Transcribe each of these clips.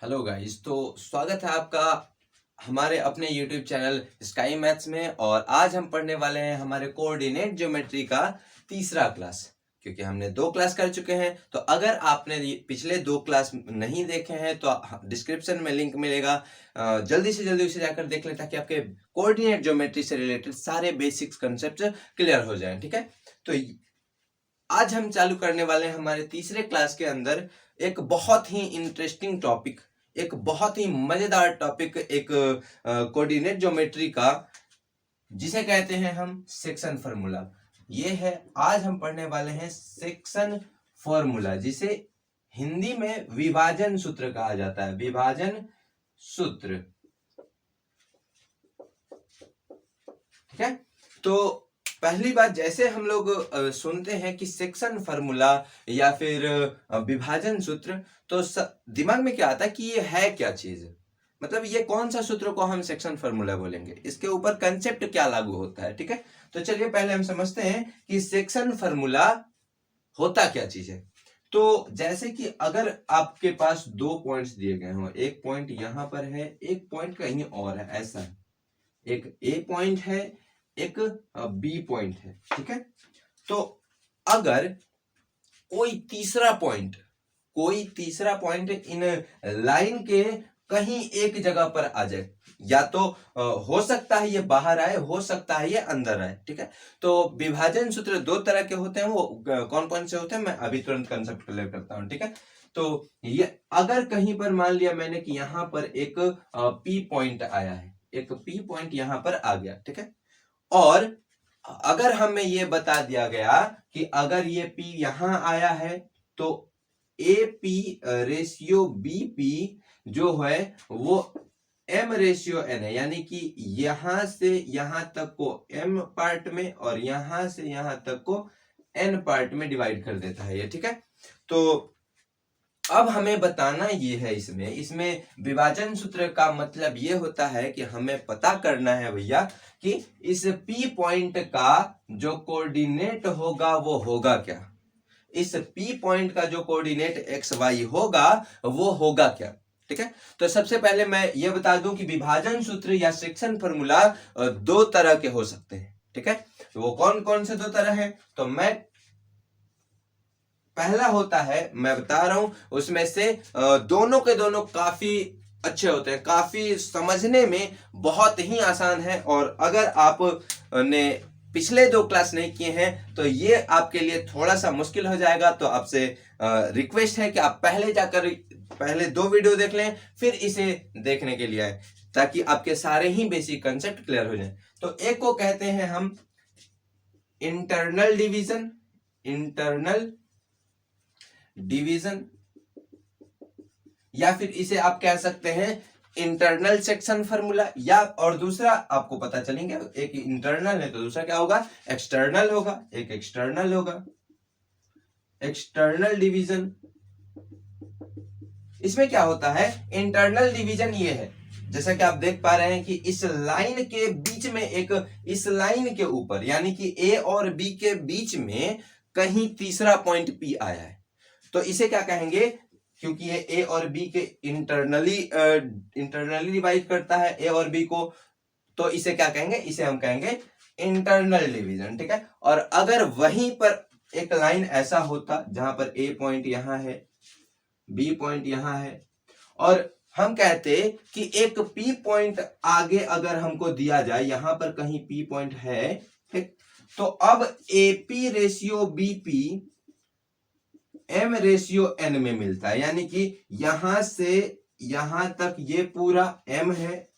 Hello guys. तो स्वागत है आपका हमारे अपने YouTube चैनल स्काई मैथ्स में। और आज हम पढ़ने वाले हैं हमारे कोऑर्डिनेट ज्योमेट्री का तीसरा क्लास, क्योंकि हमने 2 क्लास कर चुके हैं। तो अगर आपने पिछले 2 क्लास नहीं देखे हैं तो डिस्क्रिप्शन में लिंक मिलेगा, जल्दी से जल्दी उसे जाकर देख लें ताकि आपके कोऑर्डिनेट ज्योमेट्री से रिलेटेड सारे बेसिक्स कंसेप्ट क्लियर हो जाएं। ठीक है, तो आज हम चालू करने वाले हैं हमारे तीसरे क्लास के अंदर एक बहुत ही इंटरेस्टिंग टॉपिक, एक बहुत ही मजेदार टॉपिक, एक कोऑर्डिनेट ज्योमेट्री का, जिसे कहते हैं हम सेक्शन फार्मूला। ये है, आज हम पढ़ने वाले हैं सेक्शन फार्मूला, जिसे हिंदी में विभाजन सूत्र कहा जाता है। विभाजन सूत्र, ठीक है। तो पहली बात, जैसे हम लोग सुनते हैं कि सेक्शन फार्मूला या फिर विभाजन सूत्र, तो दिमाग में क्या आता है कि ये है क्या चीज, मतलब ये कौन सा सूत्र को हम सेक्शन फार्मूला बोलेंगे, इसके ऊपर कंसेप्ट क्या लागू होता है। ठीक है, तो चलिए पहले हम समझते हैं कि सेक्शन फार्मूला होता क्या चीज है। तो जैसे कि अगर आपके पास 2 पॉइंट्स दिए गए हों, एक पॉइंट यहां पर है, एक पॉइंट कहीं और है, ऐसा है, एक ए पॉइंट है, एक बी पॉइंट है। ठीक है, तो अगर कोई तीसरा पॉइंट इन लाइन के कहीं एक जगह पर आ जाए, या तो हो सकता है ये बाहर आए, हो सकता है ये अंदर आए। ठीक है, तो विभाजन सूत्र 2 तरह के होते हैं। वो कौन कौन से होते हैं मैं अभी तुरंत कंसेप्ट क्लियर करता हूं। ठीक है, तो ये अगर कहीं पर मान लिया मैंने कि यहां पर एक पी पॉइंट आया है, एक पी पॉइंट यहां पर आ गया। ठीक है, और अगर हमें ये बता दिया गया कि अगर ये P यहां आया है तो AP रेशियो BP जो है वो M रेशियो N है, यानी कि यहां से यहां तक को M पार्ट में और यहां से यहां तक को N पार्ट में डिवाइड कर देता है ये। ठीक है, तो अब हमें बताना ये है, इसमें विभाजन सूत्र का मतलब ये होता है कि हमें पता करना है भैया कि इस P पॉइंट का जो कोऑर्डिनेट होगा वो होगा क्या, इस P पॉइंट का जो कोऑर्डिनेट एक्स वाई होगा वो होगा क्या। ठीक है, तो सबसे पहले मैं ये बता दूं कि विभाजन सूत्र या सेक्शन फार्मूला 2 तरह के हो सकते हैं। ठीक है, तो वो कौन कौन से 2 तरह हैं, तो मैं पहला होता है, मैं बता रहा हूं, उसमें से दोनों के दोनों काफी अच्छे होते हैं, काफी समझने में बहुत ही आसान है। और अगर आप ने पिछले 2 क्लास नहीं किए हैं तो ये आपके लिए थोड़ा सा मुश्किल हो जाएगा। तो आपसे रिक्वेस्ट है कि आप पहले 2 वीडियो देख लें, फिर इसे देखने के लिए आए, ताकि आपके सारे ही बेसिक कंसेप्ट क्लियर हो जाए। तो एक को कहते हैं हम इंटरनल डिवीजन, या फिर इसे आप कह सकते हैं इंटरनल सेक्शन फार्मूला, या और दूसरा आपको पता चलेंगे, एक इंटरनल है तो दूसरा क्या होगा, एक्सटर्नल होगा, एक एक्सटर्नल होगा, एक्सटर्नल डिवीजन। इसमें क्या होता है, इंटरनल डिवीजन ये है, जैसा कि आप देख पा रहे हैं कि इस लाइन के बीच में इस लाइन के ऊपर, यानी कि ए और बी के बीच में कहीं तीसरा पॉइंट पी आया है, तो इसे क्या कहेंगे, क्योंकि ये ए और बी के इंटरनली डिवाइड करता है ए और बी को, तो इसे क्या कहेंगे, इसे हम कहेंगे इंटरनल डिवीजन। ठीक है, और अगर वहीं पर एक लाइन ऐसा होता जहां पर ए पॉइंट यहां है, बी पॉइंट यहां है, और हम कहते कि एक पी पॉइंट आगे अगर हमको दिया जाए, यहां पर कहीं पी पॉइंट है, ठीक, तो अब AP ratio BP m ratio n में मिलता है, यानी कि यहां से यहां तक ये पूरा एम है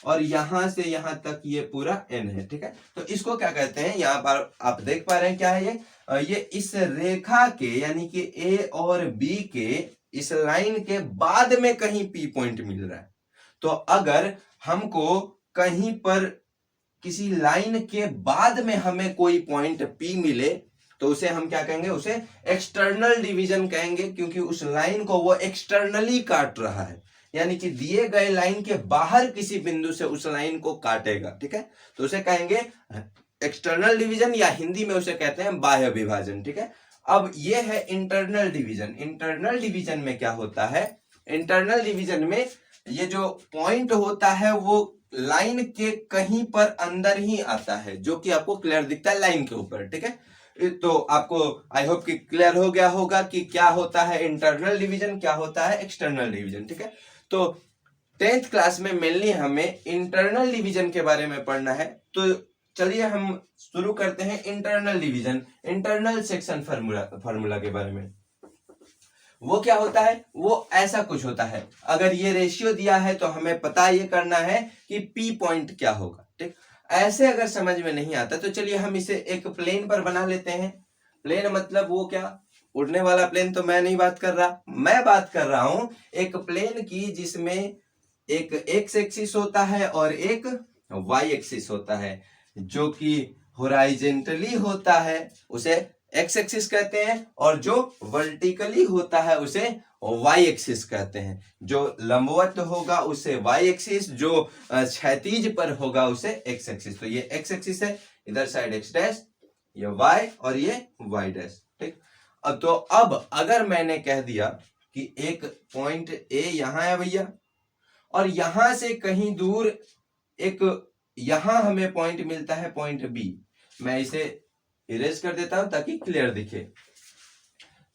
और यहां से यहां तक ये पूरा एन है। ठीक है, तो इसको क्या कहते हैं, यहां पर आप देख पा रहे हैं क्या है ये इस रेखा के, यानी कि ए और बी के इस लाइन के बाद में कहीं पी पॉइंट मिल रहा है। तो अगर हमको कहीं पर किसी लाइन के बाद में हमें कोई पॉइंट पी मिले तो उसे हम क्या कहेंगे, उसे एक्सटर्नल डिवीजन कहेंगे, क्योंकि उस लाइन को वो एक्सटर्नली काट रहा है, यानी कि दिए गए लाइन के बाहर किसी बिंदु से उस लाइन को काटेगा। ठीक है, तो उसे कहेंगे एक्सटर्नल डिवीजन, या हिंदी में उसे कहते हैं बाह्य विभाजन। ठीक है, अब ये है इंटरनल डिवीजन। इंटरनल डिवीजन में क्या होता है, इंटरनल डिवीजन में ये जो पॉइंट होता है वो लाइन के कहीं पर अंदर ही आता है, जो कि आपको क्लियर दिखता है लाइन के ऊपर, ठीक है। तो आपको आई होप कि क्लियर हो गया होगा कि क्या होता है इंटरनल डिवीजन, क्या होता है एक्सटर्नल डिवीजन, ठीक है। तो 10th क्लास में मेनली हमें इंटरनल डिवीजन के बारे में पढ़ना है। तो चलिए हम शुरू करते हैं internal division, internal section formula के बारे में। वो क्या होता है, वो ऐसा कुछ होता है, अगर ये रेशियो दिया है तो हमें पता ये करना है कि पी पॉइंट क्या होगा, ठीक। ऐसे अगर समझ में नहीं आता तो चलिए हम इसे एक प्लेन पर बना लेते हैं। प्लेन मतलब वो क्या, उड़ने वाला प्लेन तो मैं नहीं बात कर रहा, मैं बात कर रहा हूं एक प्लेन की जिसमें एक एक्स एक्सिस होता है और एक वाई एक्सिस होता है। जो कि हॉरिजॉन्टली होता है उसे एक्स एक्सिस कहते हैं, और जो वर्टिकली होता है उसे वाई एक्सिस कहते हैं। जो लंबवत होगा उसे वाई एक्सिस, जो क्षैतिज पर होगा उसे एक्स एक्सिस। तो ये एक्स एक्सिस है, इधर साइड एक्स डैश, ये वाई और ये वाई डैश, ठीक। तो अब अगर मैंने कह दिया कि एक पॉइंट ए यहां है भैया, और यहां से कहीं दूर एक यहां हमें पॉइंट मिलता है पॉइंट बी, मैं इसे इरेज कर देता हूं ताकि क्लियर दिखे,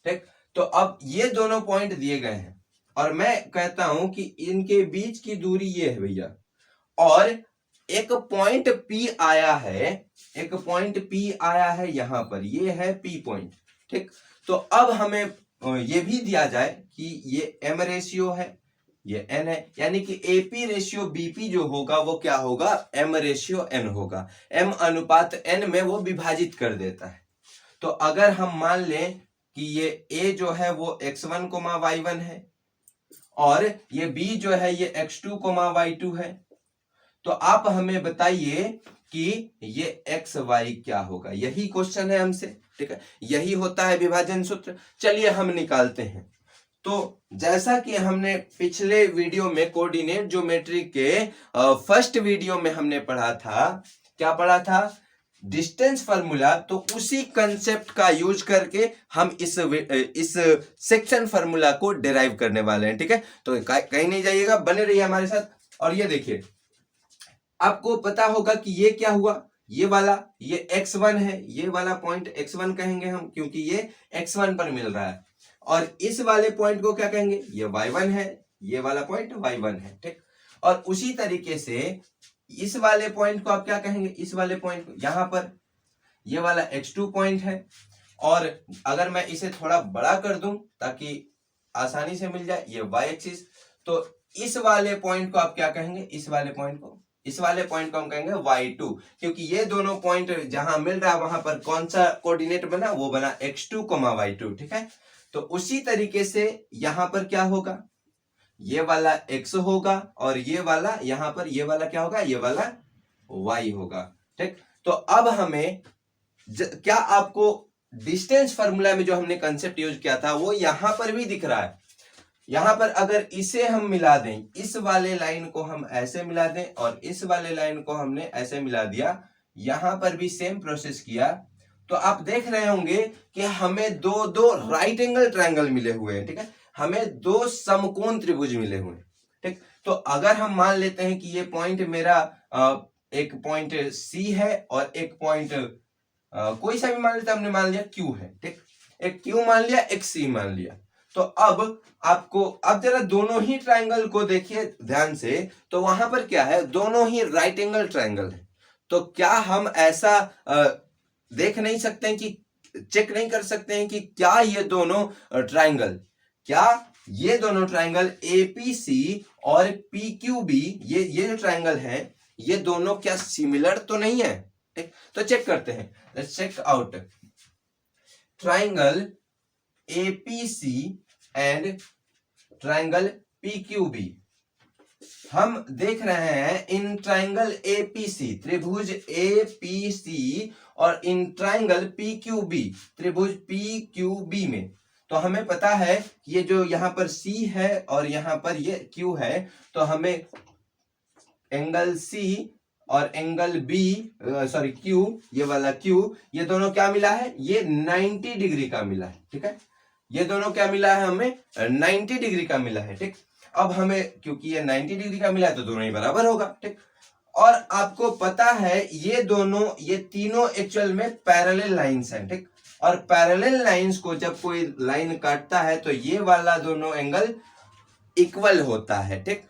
ठीक। तो अब ये दोनों पॉइंट दिए गए हैं और मैं कहता हूं कि इनके बीच की दूरी ये है भैया, और एक पॉइंट P आया है, एक पॉइंट P आया है यहां पर, ये है P पॉइंट, ठीक। तो अब हमें ये भी दिया जाए कि ये M रेशियो है, ये n है, यानी कि AP रेशियो BP जो होगा वो क्या होगा, M रेशियो n होगा। M अनुपात n में वो विभाजित कर देता है। तो अगर हम मान लें कि ये A जो है वो x1, y1 है, और ये B जो है ये x2, y2 है, तो आप हमें बताइए कि ये XY क्या होगा। यही क्वेश्चन है हमसे, ठीक है, यही होता है विभाजन सूत्र। चलिए हम निकालते हैं। तो जैसा कि हमने पिछले वीडियो में कोऑर्डिनेट ज्योमेट्री के फर्स्ट वीडियो में हमने पढ़ा था, क्या पढ़ा था, डिस्टेंस फार्मूला, तो उसी कंसेप्ट का यूज करके हम इस सेक्शन फार्मूला को डिराइव करने वाले हैं, ठीक है। तो कहीं नहीं जाइएगा, बने रहिए हमारे साथ। और ये देखिए, आपको पता होगा कि ये क्या हुआ, ये वाला, ये x1 है, ये वाला पॉइंट x1 कहेंगे हम, क्योंकि ये x1 पर मिल रहा है। और इस वाले पॉइंट को क्या कहेंगे, ये y1 है, ये वाला पॉइंट y1 है, ठीक। और उसी तरीके से इस वाले पॉइंट को आप क्या कहेंगे, इस वाले पॉइंट को, यहां पर ये वाला x2 पॉइंट है। और अगर मैं इसे थोड़ा बड़ा कर दूं ताकि आसानी से मिल जाए, ये y एक्सिस, तो इस वाले पॉइंट को आप क्या कहेंगे, इस वाले पॉइंट को हम कहेंगे y2, क्योंकि ये दोनों पॉइंट जहां मिल रहा है वहां पर कौन सा कोऑर्डिनेट बना, वो बना x2, y2, ठीक है। तो उसी तरीके से यहां पर क्या होगा, ये वाला x होगा, और ये वाला यहां पर ये वाला क्या होगा, ये वाला y होगा, ठीक। तो अब हमें क्या आपको डिस्टेंस फार्मूला में जो हमने कंसेप्ट यूज किया था वो यहां पर भी दिख रहा है। यहां पर अगर इसे हम मिला दें, इस वाले लाइन को हम ऐसे मिला दें और इस वाले लाइन को हमने ऐसे मिला दिया, यहां पर भी सेम प्रोसेस किया, तो आप देख रहे होंगे कि हमें दो राइट एंगल ट्रायंगल मिले हुए हैं, ठीक है, हमें दो समकोण त्रिभुज मिले हुए हैं, ठीक। तो अगर हम मान लेते हैं कि ये पॉइंट मेरा एक पॉइंट C है और एक पॉइंट कोई सा भी मान लेते, हमने मान लिया Q है, ठीक, एक Q मान लिया, एक C मान लिया। तो अब आपको, अब जरा दोनों ही ट्रायंगल को देखिए ध्यान से, तो वहां पर क्या है, दोनों ही राइट एंगल ट्रायंगल है। तो क्या हम ऐसा देख नहीं सकते हैं कि, चेक नहीं कर सकते हैं कि क्या ये दोनों ट्रायंगल, क्या ये दोनों ट्रायंगल APC और PQB, ये जो ट्रायंगल है, ये दोनों क्या सिमिलर तो नहीं है, ठीक। तो चेक करते हैं, let's check out triangle APC and triangle PQB। हम देख रहे हैं इन ट्रायंगल APC, त्रिभुज APC, और इन ट्रायंगल PQB, त्रिभुज PQB में, तो हमें पता है कि ये जो यहां पर C है और यहां पर ये Q है, तो हमें एंगल C और एंगल Q, ये वाला Q, ये दोनों क्या मिला है, ये 90 डिग्री का मिला है, ठीक है। ये दोनों क्या मिला है, हमें 90 डिग्री का मिला है, ठीक। अब हमें क्योंकि ये 90 डिग्री का मिला है तो दोनों ही बराबर होगा, ठीक। और आपको पता है ये तीनों एक्चुअल में पैरेलल लाइंस हैं, ठीक। और पैरेलल लाइंस को जब कोई लाइन काटता है तो ये वाला दोनों एंगल इक्वल होता है, ठीक।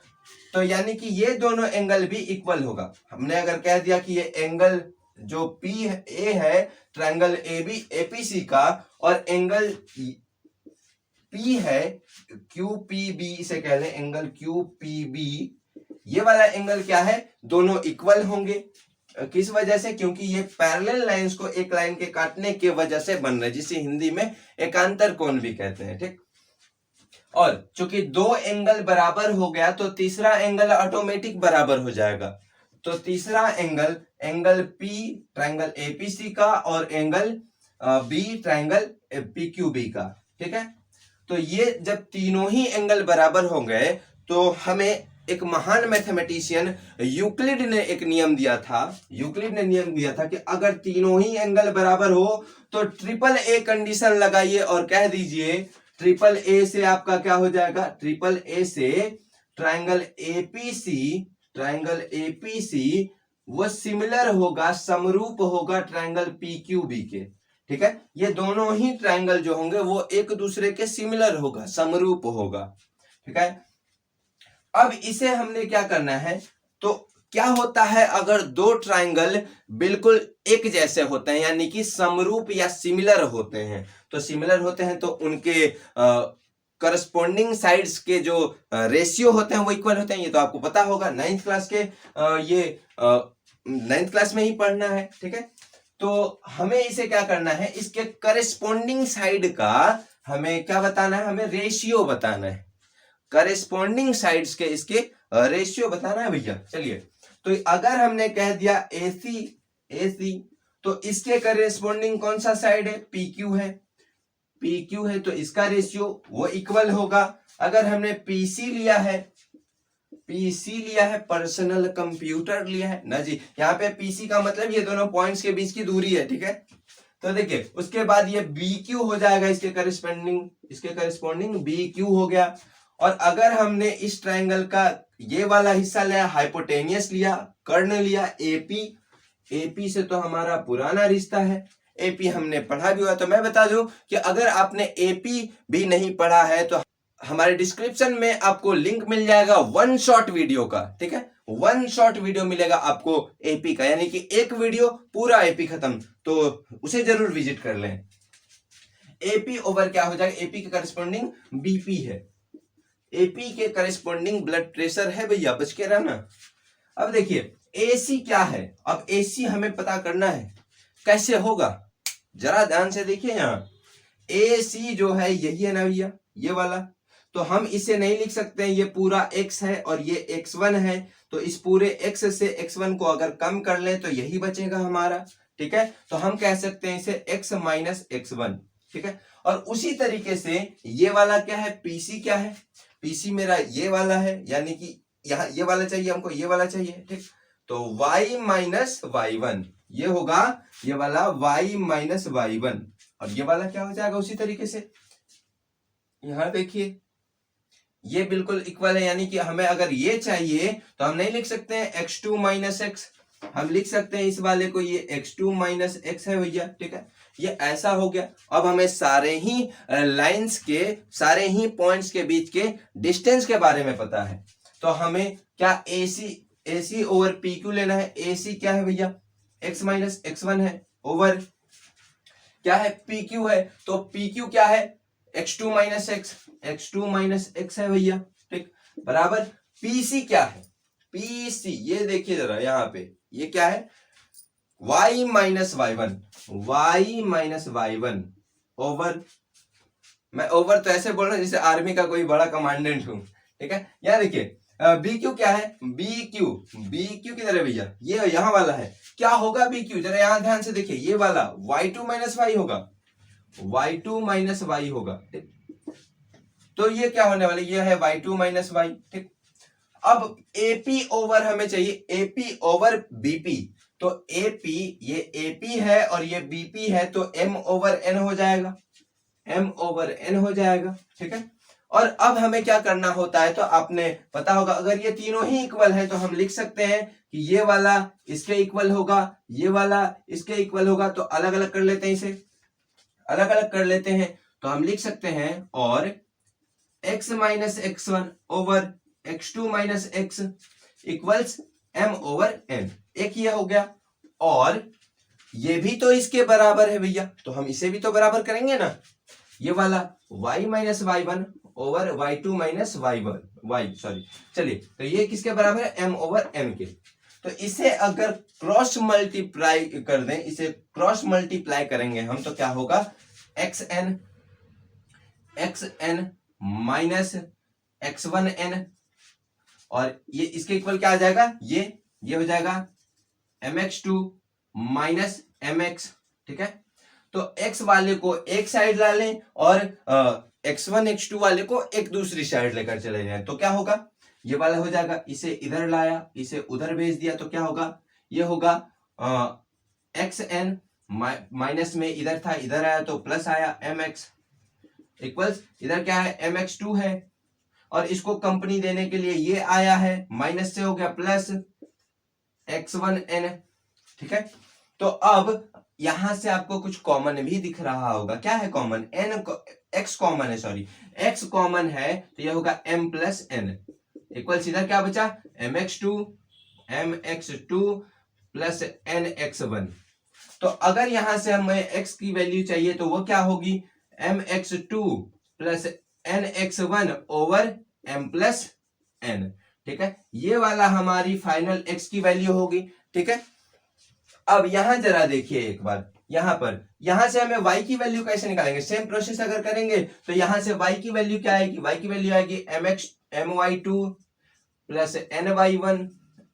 तो यानी कि ये दोनों एंगल भी इक्वल होगा। हमने अगर कह दिया कि ये एंगल जो पी ए है ट्रायंगल ए बी एपीसी का, और एंगल पी है क्यू पी बी, इसे कह लें एंगल क्यू पी बी, ये वाला एंगल क्या है, दोनों इक्वल होंगे। किस वजह से, क्योंकि ये पैरेलल लाइंस को एक लाइन के काटने के वजह से बन रहा है, जिसे हिंदी में एकांतर कोण भी कहते हैं, ठीक। और चूंकि दो एंगल बराबर हो गया तो तीसरा एंगल ऑटोमेटिक बराबर हो जाएगा। तो तीसरा एंगल पी ट्रायंगल एपीसी का और एंगल बी ट्रायंगल पीक्यूबी का, ठीक है। तो ये जब तीनों ही एंगल बराबर हो गए तो हमें एक महान मैथमेटिशियन यूक्लिड ने एक नियम दिया था। यूक्लिड ने नियम दिया था कि अगर तीनों ही एंगल बराबर हो तो ट्रिपल ए कंडीशन लगाइए और कह दीजिए ट्रिपल ए से आपका क्या हो जाएगा, ट्रिपल ए से ट्रायंगल एपीसी वो सिमिलर होगा, समरूप होगा ट्रायंगल पीक्यूबी के, ठीक है। ये दोनों ही ट्रायंगल जो होंगे वो एक दूसरे के सिमिलर होगा, समरूप होगा, ठीक है। अब इसे हमने क्या करना है, तो क्या होता है अगर दो ट्रायंगल बिल्कुल एक जैसे होते हैं यानी कि समरूप या सिमिलर होते हैं, तो सिमिलर होते हैं तो उनके करस्पॉन्डिंग साइड्स के जो रेशियो होते हैं वो इक्वल होते हैं। ये तो आपको पता होगा, 9th क्लास के ये 9th क्लास में ही पढ़ना है, ठीक है। तो हमें इसे क्या करना है, इसके करस्पॉन्डिंग साइड का हमें क्या बताना है, हमें रेशियो बताना है। करस्पॉन्डिंग साइड्स के इसके रेशियो बताना है भैया। चलिए, तो अगर हमने कह दिया AC तो इसके करस्पॉन्डिंग कौन सा साइड है, PQ है, तो इसका रेशियो वो इक्वल होगा। अगर हमने PC लिया है, पर्सनल कंप्यूटर लिया है ना जी, यहाँ पे PC का मतलब ये दोनों पॉइंट्स के बीच की दूरी है, ठीक है। तो देखिए उसके बाद ये BQ हो जाएगा, इसके करस्पॉन्डिंग BQ हो गया। और अगर हमने इस ट्रायंगल का ये वाला हिस्सा लिया, हाइपोटेनियस लिया, कर्ण लिया AP से तो हमारा पुराना रिश्ता है, AP हमने पढ़ा भी हुआ। तो मैं बता दूं कि अगर आपने AP भी नहीं पढ़ा है तो हमारे डिस्क्रिप्शन में आपको लिंक मिल जाएगा 1 शॉर्ट वीडियो का, ठीक है। 1 शॉर्ट वीडियो मिलेगा आपको AP का, यानी कि एक वीडियो पूरा AP खत्म, तो उसे जरूर विजिट कर लें। AP ओवर क्या हो जाएगा, AP के करस्पॉन्डिंग BP है, AP के करस्पॉन्डिंग ब्लड प्रेशर है भैया, बच के रहना। अब देखिए AC क्या है, अब AC हमें पता करना है, कैसे होगा जरा ध्यान से देखिए। यहाँ AC जो है यही है ना भैया, ये वाला, तो हम इसे नहीं लिख सकते हैं, ये पूरा x है और ये x1 है, तो इस पूरे x से x1 को अगर कम कर लें तो यही बचेगा हमारा, ठीक है। तो हम कह सकते हैं इसे x माइनस x1, ठीक है। और उसी तरीके से ये वाला क्या है, PC क्या है, PC मेरा ये वाला है, यानी कि यहाँ ये वाला चाहिए हमको, ये वाला चाहिए, ठीक। तो y माइनस y1 ये होगा, ये वाला y माइनस y1, और ये वाला क्या हो जाएगा उसी तरीके से। यहां देखिए ये बिल्कुल इक्वल है, यानी कि हमें अगर ये चाहिए तो हम नहीं लिख सकते हैं x2 माइनस x, हम लिख सकते हैं इस वाले को ये x2 माइनस x है भैया, ठीक है। ये ऐसा हो गया। अब हमें सारे ही लाइंस के, सारे ही पॉइंट्स के बीच के डिस्टेंस के बारे में पता है, तो हमें क्या AC ओवर PQ लेना है। AC क्या है भैया, x माइनस x1 है, ओवर क्या है, PQ है, तो PQ क्या है, x2 माइनस x है भैया, ठीक, बराबर। PC क्या है, PC ये देखिए जरा यहाँ पे, ये क्या है, y माइनस y1 ओवर, मैं ओवर तो ऐसे बोल रहा हूं जैसे आर्मी का कोई बड़ा कमांडेंट हूं, ठीक है। यहाँ देखिए BQ क्या है, BQ किधर है भैया, ये यहाँ वाला है, क्या होगा BQ, जरा यहाँ ध्यान से देखिए, ये वाला y2 माइनस y होगा, y2 माइनस y होगा, ठीक। तो ये क्या होने वाला, ये है y2 माइनस y, ठीक। अब AP ओवर हमें चाहिए, AP ओवर BP, तो AP ये AP है और ये BP है, तो M ओवर N हो जाएगा, ठीक है। और अब हमें क्या करना होता है, तो आपने पता होगा अगर ये तीनों ही इक्वल है तो हम लिख सकते हैं कि ये वाला इसके इक्वल होगा, ये वाला इसके इक्वल होगा। तो अलग अलग कर लेते हैं, इसे अलग अलग कर लेते हैं। तो हम लिख सकते हैं और x minus x1 over x2 minus x equals m over n। एक ये हो गया, और ये भी तो इसके बराबर है भैया, तो हम इसे भी तो बराबर करेंगे ना। ये वाला y minus y1 over y2 minus y sorry, चलिए तो ये किसके बराबर है, m ओवर n के। तो इसे अगर क्रॉस मल्टीप्लाई कर दें, इसे क्रॉस मल्टीप्लाई करेंगे हम, तो क्या होगा, xn माइनस x1n, और ये इसके इक्वल क्या आ जाएगा, ये हो जाएगा mx2 माइनस mx। ठीक है, तो x वाले को एक साइड ला लें और x1 x2 वाले को एक दूसरी साइड लेकर चले जाएं, तो क्या होगा, ये वाला हो जाएगा, इसे इधर लाया, इसे उधर भेज दिया, तो क्या होगा, ये होगा xn माइनस में इधर था, इधर आया तो प्लस आया mx इक्वल्स, इधर क्या है mx2 है, और इसको कंपनी देने के लिए ये आया है, माइनस से हो गया प्लस x1n। ठीक है, तो अब यहां से आपको कुछ कॉमन भी दिख रहा होगा, क्या है कॉमन, x कॉमन है, सॉरी x कॉमन है, तो ये होगा m प्लस n इक्वल्स, इधर क्या बचा, mx2 प्लस nx1। तो अगर यहां से हमें x की वैल्यू चाहिए तो वो क्या होगी, mx2 plus nx1 over m plus n। ठीक है, ये वाला हमारी फाइनल x की वैल्यू होगी। ठीक है, अब यहां जरा देखिए एक बार, यहां से हमें y की वैल्यू कैसे निकालेंगे, सेम प्रोसेस अगर करेंगे तो यहां से y की वैल्यू क्या आएगी, y की वैल्यू आएगी my2 plus ny1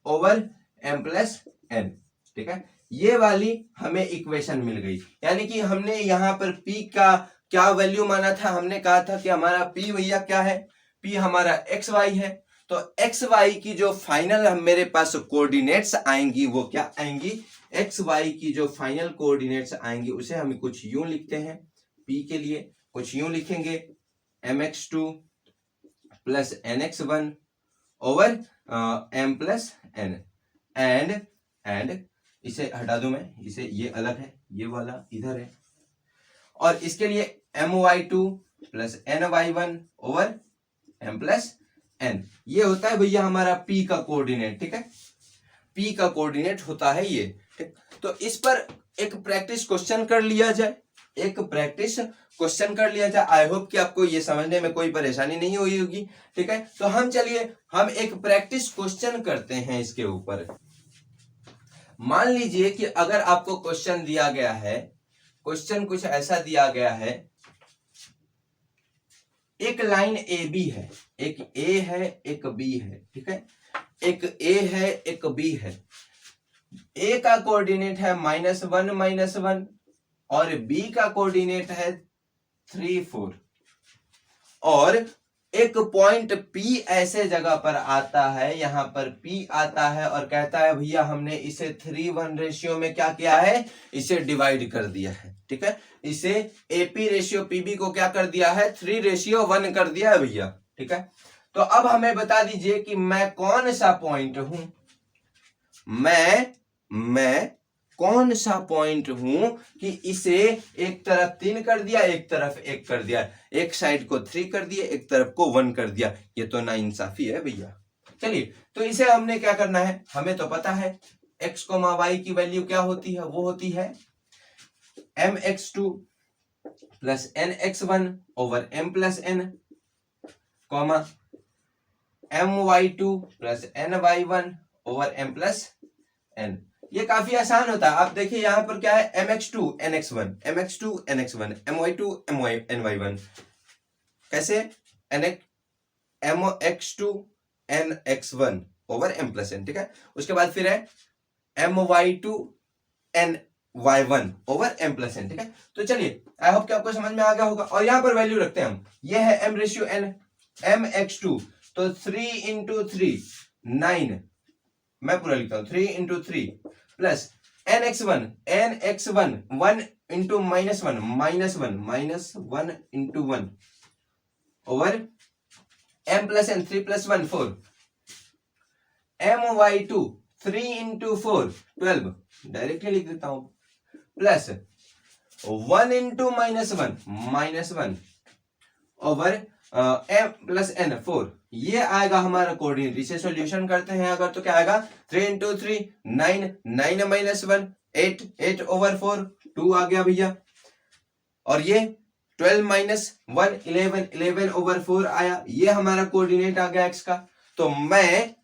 over m plus n। ठीक है, ये वाली हमें इक्वेशन मिल गई, यानी कि हमने यहां पर p का क्या वैल्यू माना था, हमने कहा था कि हमारा p भैया क्या है, p हमारा xy है। तो xy की जो फाइनल मेरे पास कोऑर्डिनेट्स आएंगी वो क्या आएंगी, xy की जो फाइनल कोऑर्डिनेट्स आएंगी उसे हम कुछ यूं लिखते हैं, p के लिए कुछ यूं लिखेंगे, mx2 plus nx1 over m plus n, and इसे हटा दूं मैं, इसे, ये अलग है, ये वाला इधर है, और इसके लिए my2 plus ny1 over m plus n, ये होता है भैया हमारा p का कोऑर्डिनेट। ठीक है, p का कोऑर्डिनेट होता है ये। ठीक, तो इस पर एक प्रैक्टिस क्वेश्चन कर लिया जाए, आई होप कि आपको ये समझने में कोई परेशानी नहीं हुई होगी। ठीक है, तो हम चलिए हम एक प्रैक्टिस क्वेश्चन करते हैं इसके ऊपर। मान लीजिए कि अगर आपको क्वेश्चन दिया गया है, क्वेश्चन कुछ ऐसा दिया गया है, एक लाइन ए बी है, एक ए है एक बी है। ठीक है, एक ए है एक बी है, ए का कोऑर्डिनेट है -1 और बी का कोऑर्डिनेट है 3 4, और एक पॉइंट P ऐसे जगह पर आता है, यहां पर P आता है और कहता है भैया हमने इसे 3:1 रेशियो में क्या किया है, इसे डिवाइड कर दिया है। ठीक है, इसे AP रेशियो PB को क्या कर दिया है, 3:1 कर दिया है भैया। ठीक है, तो अब हमें बता दीजिए कि मैं कौन सा पॉइंट हूं, मैं कौन सा पॉइंट हूं कि इसे एक तरफ 3 कर दिया, एक तरफ 1 कर दिया, एक साइड को 3 कर दिया, एक तरफ को 1 कर दिया। ये तो नाइंसाफी है भैया। चलिए, तो इसे हमने क्या करना है, हमें तो पता है x, y की वैल्यू क्या होती है, वो होती है mx2 plus nx1 over m plus n, my2 plus ny1 over m plus n। ये काफी आसान होता है। आप देखिए यहाँ पर क्या है, mx2 nx1 my2 ny1, कैसे, mx2 nx1 over m plus n। ठीक है, उसके बाद फिर है my2 ny1 over m plus n। ठीक है, तो चलिए आई होप कि आपको समझ में आ गया होगा। और यहाँ पर वैल्यू रखते हैं हम, ये है m रेशियो n, mx2 तो 3 into 3 9, मैं पूरा लिखता हूं 3 into 3 plus nx1 1 into -1 -1 into 1 over m plus n 3 plus 1 4 my2 3 into 4 12 directly लिख देता हूं plus 1 into -1 over m plus n 4 ये आएगा हमारा कोऑर्डिनेट। इसे सॉल्यूशन करते हैं अगर तो क्या आएगा 3 इंटू 3 9 9 -1 8 8 ओवर 4 2 आ गया भैया। और ये 12 -1 11 11 ओवर 4 आया। ये हमारा कोऑर्डिनेट आ गया x का। तो मैं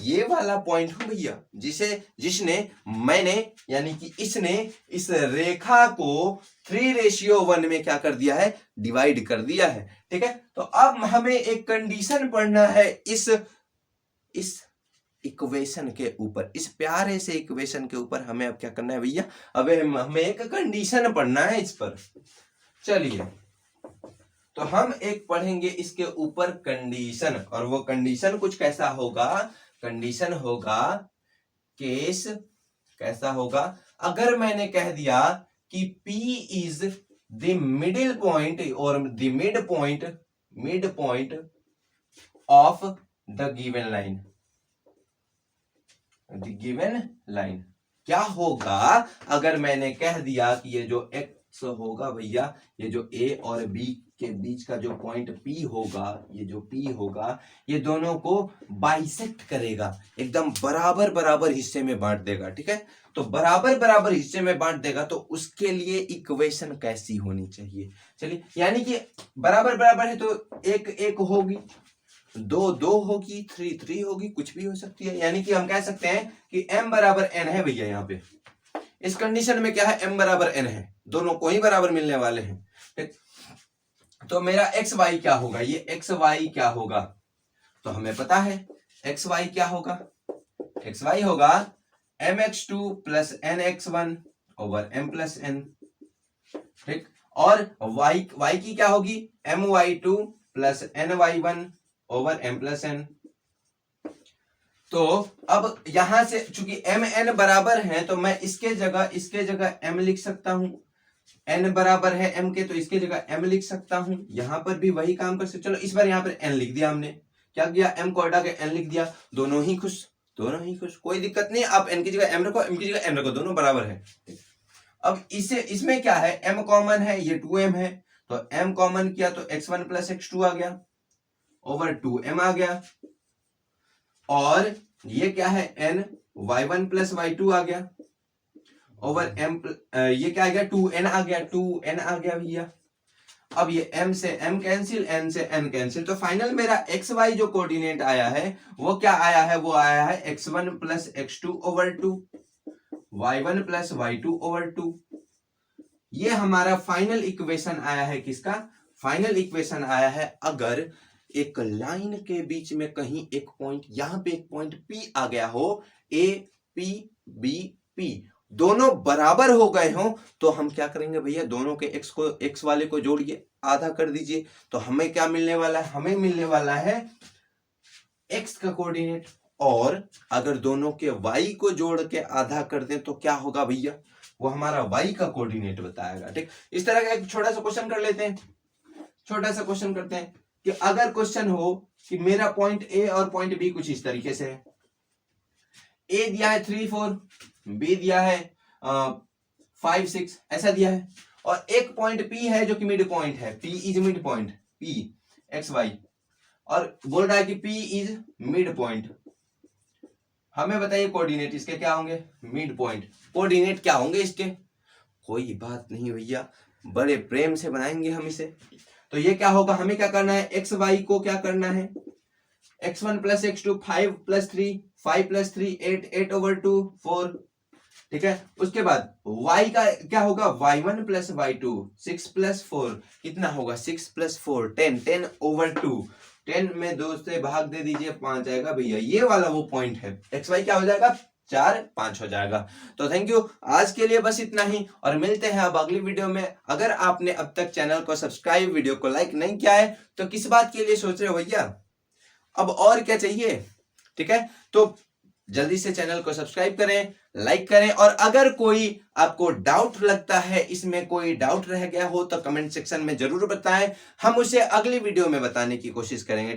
ये वाला पॉइंट हूं भैया जिसने मैंने यानी कि इसने इस रेखा को 3:1 में क्या कर दिया है, डिवाइड कर दिया है। ठीक है, तो अब हमें एक कंडीशन पढ़ना है इस इक्वेशन के ऊपर, इस प्यारे से इक्वेशन के ऊपर हमें अब क्या करना है भैया, अब हमें एक कंडीशन पढ़ना है इस पर। चलिए, तो हम एक पढ़ेंगे इसके ऊपर कंडीशन, और वो कंडीशन कुछ कैसा होगा, कंडीशन होगा केस कैसा होगा, अगर मैंने कह दिया कि P is the middle point और the mid point of the given line, क्या होगा अगर मैंने कह दिया कि ये जो x होगा भैया, ये जो A और B के बीच का जो पॉइंट P होगा, ये जो P होगा, ये दोनों को बाइसेक्ट करेगा, एकदम बराबर बराबर हिस्से में बांट देगा। ठीक है, तो बराबर बराबर हिस्से में बांट देगा, तो उसके लिए इक्वेशन कैसी होनी चाहिए। चलिए, यानी कि बराबर बराबर है तो एक एक होगी, दो होगी, 3 होगी, कुछ भी हो सकती है। यानी कि हम कह सकते हैं कि m बराबर n है भैया। यहाँ पे इस कंडीशन में क्या है, m बराबर n है, दोनों को ही बराबर मिलने वाले हैं। ठीक, तो मेरा xy क्या होगा, ये xy क्या होगा, तो हमें पता है xy क्या होगा, xy होगा mx2 plus nx1 over m plus n। ठीक, और y की क्या होगी, my2 plus ny1 over m plus n। तो अब यहां से चूंकि m n बराबर है, तो मैं इसके जगह m लिख सकता हूं, n बराबर है m के, तो इसके जगह m लिख सकता हूं। यहां पर भी वही काम कर सकते। चलो इस बार यहां पर n लिख दिया हमने, क्या किया, m को हटा के n लिख दिया, दोनों ही खुश, कोई दिक्कत नहीं। आप n की जगह m रखो, m की जगह m रखो, दोनों बराबर है। अब इसमें क्या है, m कॉमन है, ये 2m है, तो m कॉमन किया तो x1 प्लस x2 आ गया ओवर 2m आ गया, और ये क्या है, n y1 प्लस y2 आ गया ओवर m, ये क्या आ गया, 2n आ गया भैया। अब ये m से m कैंसिल, n से n कैंसिल, तो फाइनल मेरा xy जो कोऑर्डिनेट आया है वो क्या आया है, वो आया है x1 plus x2 over 2, y1 plus y2 over 2। ये हमारा फाइनल इक्वेशन आया है। किसका फाइनल इक्वेशन आया है, अगर एक लाइन के बीच में कहीं एक पॉइंट, यहां पे एक पॉइंट P आ गया हो, A P B P दोनों बराबर हो गए हो, तो हम क्या करेंगे भैया, दोनों के x वाले को जोड़िए, आधा कर दीजिए, तो हमें क्या मिलने वाला है, हमें मिलने वाला है x का कोऑर्डिनेट। और अगर दोनों के y को जोड़ के आधा कर दें तो क्या होगा भैया, वो हमारा y का कोऑर्डिनेट बताएगा। ठीक, इस तरह का एक छोटा सा क्वेश्चन कर लेते हैं, छोटा सा क्वेश्चन करते हैं कि अगर क्वेश्चन हो कि मेरा पॉइंट A और पॉइंट B कुछ इस तरीके से है, A दिया है 3 4, B दिया है 5 6, ऐसा दिया है, और एक पॉइंट P है जो कि मिड पॉइंट है, P is mid point, P XY, और बोल रहा है कि P इज मिड पॉइंट। हमें बताइए कोऑर्डिनेट इसके क्या होंगे, मिड पॉइंट कोऑर्डिनेट क्या होंगे इसके, कोई बात नहीं भैया, बड़े प्रेम से बनाएंगे हम इसे। तो ये क्या होगा, हमें क्या करना है, XY को क्या करना है, x1 plus x2 5 plus 3 5 plus 3 8 8 over 2 4। ठीक है, उसके बाद y का क्या होगा, y1 प्लस y2 6 प्लस 4 कितना होगा, 6 प्लस 4 10 10 ओवर 2, 10 में 2 से भाग दे दीजिए, 5 आएगा भैया, ये वाला वो पॉइंट है। xy क्या हो जाएगा, 4 5 हो जाएगा। तो थैंक यू, आज के लिए बस इतना ही, और मिलते हैं अब अगली वीडियो में। अगर आपने अब तक चैनल को सब्सक्राइब, वीडियो को लाइक नहीं किया है, तो किस बात के लिए सोच रहे हो भैया, अब और क्या चाहिए। ठीक है, तो जल्दी से चैनल को सब्सक्राइब करें, लाइक करें, और अगर कोई आपको डाउट लगता है, इसमें कोई डाउट रह गया हो, तो कमेंट सेक्शन में जरूर बताएं, हम उसे अगली वीडियो में बताने की कोशिश करेंगे।